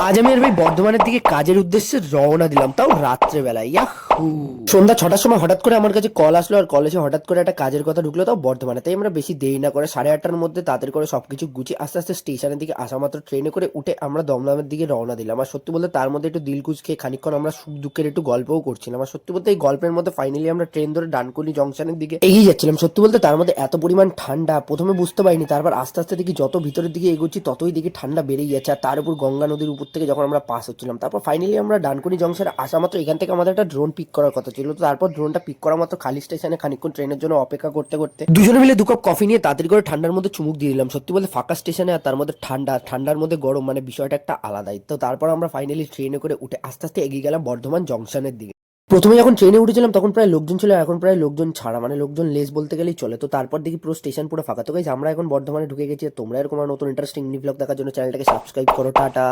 আজ আমি আর ভাই বর্ধমানের দিকে কাজের উদ্দেশ্যে রওনা দিলাম, তাও রাত্রেবেলায়। ইয়াহু! সন্ধ্যা 6টার সময় হঠাৎ করে আমার কাছে কল আসলো, আর কলেজে হঠাৎ করে একটা কাজের কথা ঢুকলো, তাও বর্ধমানে। তাই আমরা বেশি দেরি না করে 8:30টার মধ্যে তাড়াতাড়ি করে সবকিছু গুছিয়ে আস্তে আস্তে স্টেশনের দিকে আসা মাত্র ট্রেনে করে উঠে আমরা দমদমের দিকে রওনা দিলাম। আর সত্যি বলতে তার মধ্যে একটু দিলকুচ খেয়ে খানিকক্ষণ আমরা সুখ দুঃখের একটু গল্পও করছিলাম। আর সত্যি বলতে এই গল্পের মধ্যে ফাইনালি আমরা ট্রেন ধরে ডানকুনি জংশনের দিকে এগিয়ে যাচ্ছিলাম। সত্যি বলতে তার মধ্যে এত পরিমাণ ঠান্ডা প্রথমে বুঝতে পারিনি, তারপর আস্তে আস্তে দেখি যত ভিতরের দিকে এগোচ্ছি ততই দেখি ঠান্ডা বেড়েই যাচ্ছে। আর তার উপর গঙ্গা নদীর উপর থেকে যখন আমরা পাস হচ্ছিলাম, তারপর ফাইনালি আমরা ডানকুনি জংশনে আসা মাত্র এখান থেকে আমাদের একটা ড্রোন পিক করার কথা ছিল। তো তারপর ড্রোনটা পিক করা মাত্র খালি স্টেশনে খানিকক্ষণ ট্রেনের জন্য অপেক্ষা করতে করতে দুজনে মিলে 2 কাপ কফি নিয়ে তাড়াতাড়ি করে ঠান্ডার মধ্যে চুমুক দিয়ে দিলাম। সত্যি বলতে ফাঁকা স্টেশনে আর তার মধ্যে ঠান্ডা, ঠান্ডার মধ্যে গরম, মানে বিষয়টা একটা আলাদাই। তো তারপর আমরা ফাইনালি ট্রেনে করে উঠে আস্তে আস্তে এগিয়ে গেলাম বর্ধমান জংশনের দিকে। প্রথমে যখন ট্রেনে উঠেছিলাম তখন প্রায় লোকজন ছিল, এখন প্রায় লোকজন ছাড়া, মানে লোকজন লেস বলতে গেলেই চলে। তো তারপর দেখি পুরো স্টেশন পুরো ফাঁকা। তো গাইস আমরা এখন বর্ধমানে ঢুকে গেছি। আর তোমরা এরকম আর নতুন ইন্টারেস্টিং ভ্লগ দেখার জন্য চ্যানেলটাকে সাবস্ক্রাইব করো। টাটা।